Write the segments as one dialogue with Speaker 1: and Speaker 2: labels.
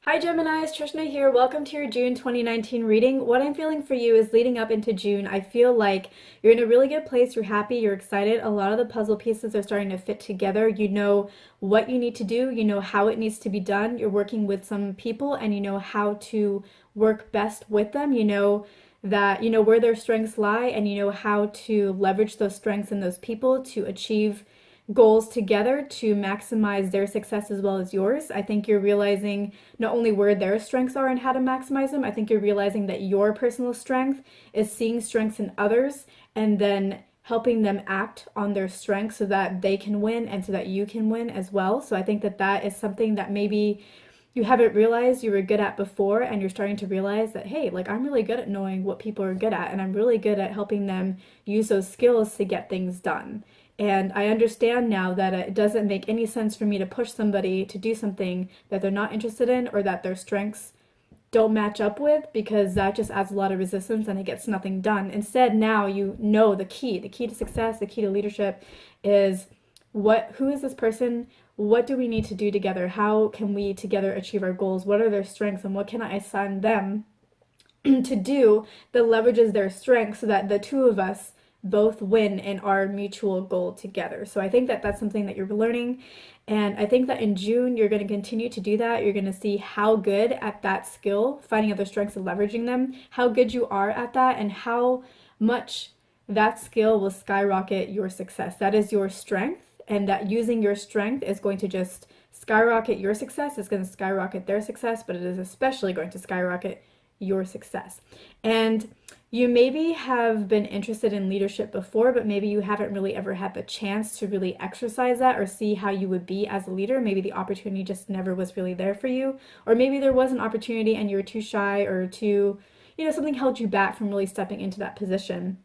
Speaker 1: Hi Gemini, it's Trishna here. Welcome to your June 2019 reading. What I'm feeling for you is leading up into June, I feel like you're in a really good place. You're happy, you're excited. A lot of the puzzle pieces are starting to fit together. You know what you need to do, you know how it needs to be done. You're working with some people and you know how to work best with them. You know that you know where their strengths lie and you know how to leverage those strengths in those people to achieve goals together to maximize their success as well as yours. I think you're realizing not only where their strengths are and how to maximize them, I think you're realizing that your personal strength is seeing strengths in others and then helping them act on their strengths so that they can win and so that you can win as well. So I think that that is something that maybe you haven't realized you were good at before, and you're starting to realize that, hey, like I'm really good at knowing what people are good at and I'm really good at helping them use those skills to get things done. And I understand now that it doesn't make any sense for me to push somebody to do something that they're not interested in or that their strengths don't match up with, because that just adds a lot of resistance and it gets nothing done. Instead, now you know the key to success, the key to leadership is who is this person? What do we need to do together? How can we together achieve our goals? What are their strengths and what can I assign them to do that leverages their strengths so that the two of us both win in our mutual goal together. So I think that that's something that you're learning. And I think that in June, you're going to continue to do that. You're going to see how good at that skill, finding other strengths and leveraging them, how good you are at that, and how much that skill will skyrocket your success. That is your strength, and that using your strength is going to just skyrocket your success. It's going to skyrocket their success, but it is especially going to skyrocket your success. And you maybe have been interested in leadership before, but maybe you haven't really ever had the chance to really exercise that or see how you would be as a leader. Maybe the opportunity just never was really there for you. Or maybe there was an opportunity and you were too shy or too, something held you back from really stepping into that position.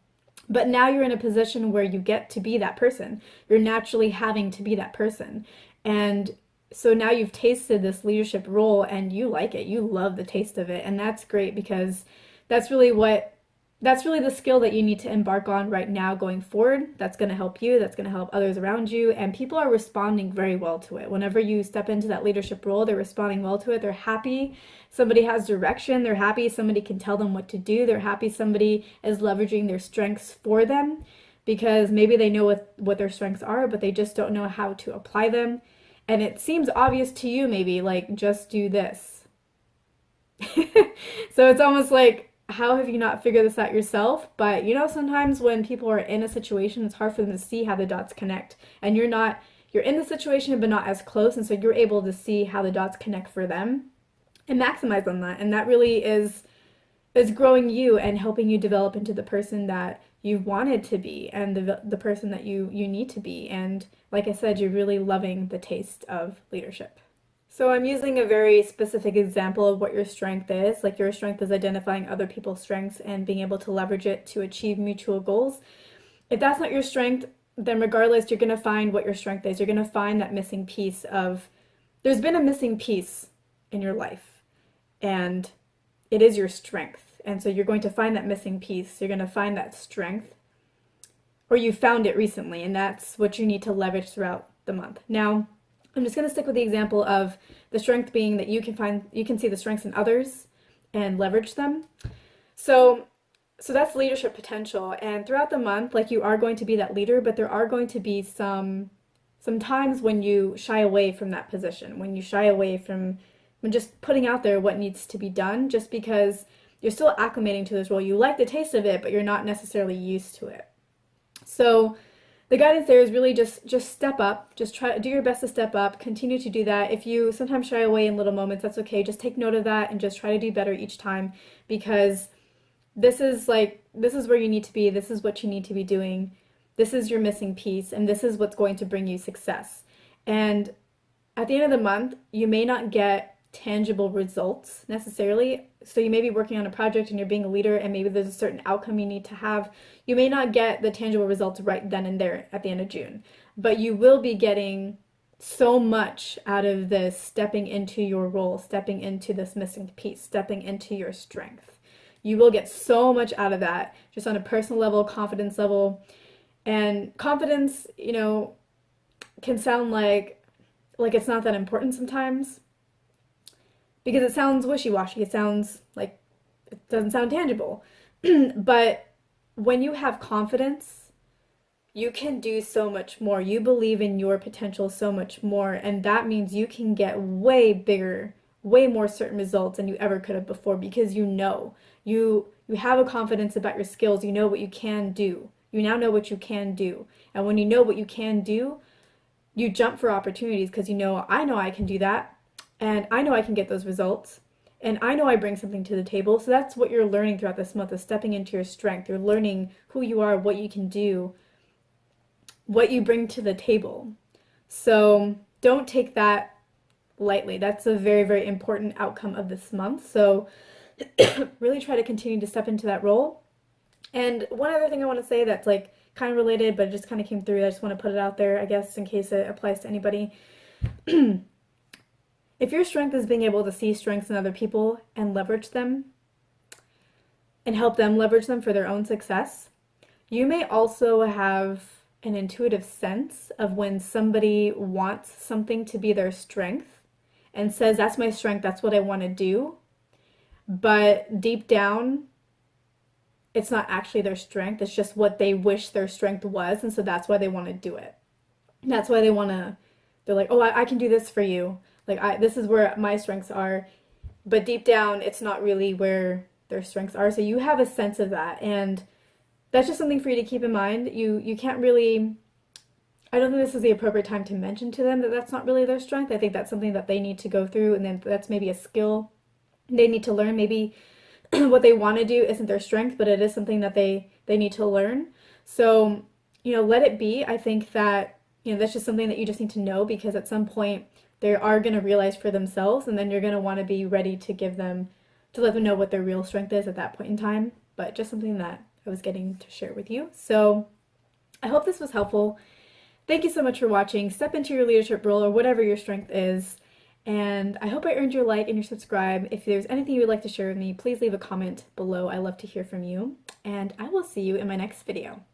Speaker 1: But now you're in a position where you get to be that person. You're naturally having to be that person. And so now you've tasted this leadership role and you like it. You love the taste of it. And that's great because that's really the skill that you need to embark on right now going forward. That's going to help you. That's going to help others around you. And people are responding very well to it. Whenever you step into that leadership role, they're responding well to it. They're happy somebody has direction. They're happy somebody can tell them what to do. They're happy somebody is leveraging their strengths for them, because maybe they know what their strengths are, but they just don't know how to apply them. And it seems obvious to you, maybe, like, just do this. So it's almost like, how have you not figured this out yourself? But sometimes when people are in a situation, it's hard for them to see how the dots connect. And you're in the situation, but not as close. And so you're able to see how the dots connect for them and maximize on that. And that really is growing you and helping you develop into the person that you've wanted to be and the person that you need to be. And like I said, you're really loving the taste of leadership. So I'm using a very specific example of what your strength is. Like, your strength is identifying other people's strengths and being able to leverage it to achieve mutual goals. If that's not your strength, then regardless, you're going to find what your strength is. You're going to find that missing piece of, there's been a missing piece in your life, and it is your strength. And so you're going to find that missing piece. You're going to find that strength, or you found it recently, and that's what you need to leverage throughout the month. Now, I'm just going to stick with the example of the strength being that you can see the strengths in others and leverage them. So that's leadership potential. And throughout the month, like, you are going to be that leader, but there are going to be some times when you shy away from that position, when you shy away from just putting out there what needs to be done, just because you're still acclimating to this role. You like the taste of it, but you're not necessarily used to it. So the guidance there is really just step up. Just try do your best to step up. Continue to do that. If you sometimes shy away in little moments, that's okay. Just take note of that and just try to do better each time, because this is where you need to be. This is what you need to be doing. This is your missing piece, and this is what's going to bring you success. And at the end of the month, you may not get tangible results necessarily. So you may be working on a project and you're being a leader, and maybe there's a certain outcome you need to have. You may not get the tangible results right then and there at the end of June, but you will be getting so much out of this stepping into your role, stepping into this missing piece, stepping into your strength. You will get so much out of that, just on a personal level, confidence level. And confidence, can sound like it's not that important sometimes. because it sounds wishy-washy. It sounds like it doesn't sound tangible. But when you have confidence, you can do so much more. You believe in your potential so much more, and that means you can get way bigger, way more certain results than you ever could have before because you have a confidence about your skills. You know what you can do. You now know what you can do. And when you know what you can do, you jump for opportunities because I know I can do that, and I know I can get those results, and I know I bring something to the table. So that's what you're learning throughout this month, is stepping into your strength. You're learning who you are, what you can do, what you bring to the table. So don't take that lightly. That's a very, very important outcome of this month. So really try to continue to step into that role. And one other thing I want to say that's like kind of related, but it just kind of came through. I just want to put it out there, I guess, in case it applies to anybody. If your strength is being able to see strengths in other people and leverage them and help them leverage them for their own success, you may also have an intuitive sense of when somebody wants something to be their strength and says, that's my strength, that's what I want to do. But deep down, it's not actually their strength. It's just what they wish their strength was. And so that's why they want to do it. That's why they're like, oh, I can do this for you. Like, this is where my strengths are. But deep down, it's not really where their strengths are. So you have a sense of that. And that's just something for you to keep in mind. You can't really, I don't think this is the appropriate time to mention to them that that's not really their strength. I think that's something that they need to go through. And then that's maybe a skill they need to learn. Maybe what they want to do isn't their strength, but it is something that they need to learn. So, let it be. I think that, that's just something that you just need to know, because at some point they are going to realize for themselves, and then you're going to want to be ready to let them know what their real strength is at that point in time. But just something that I was getting to share with you. So I hope this was helpful. Thank you so much for watching. Step into your leadership role, or whatever your strength is. And I hope I earned your like and your subscribe. If there's anything you would like to share with me, please leave a comment below. I love to hear from you. And I will see you in my next video.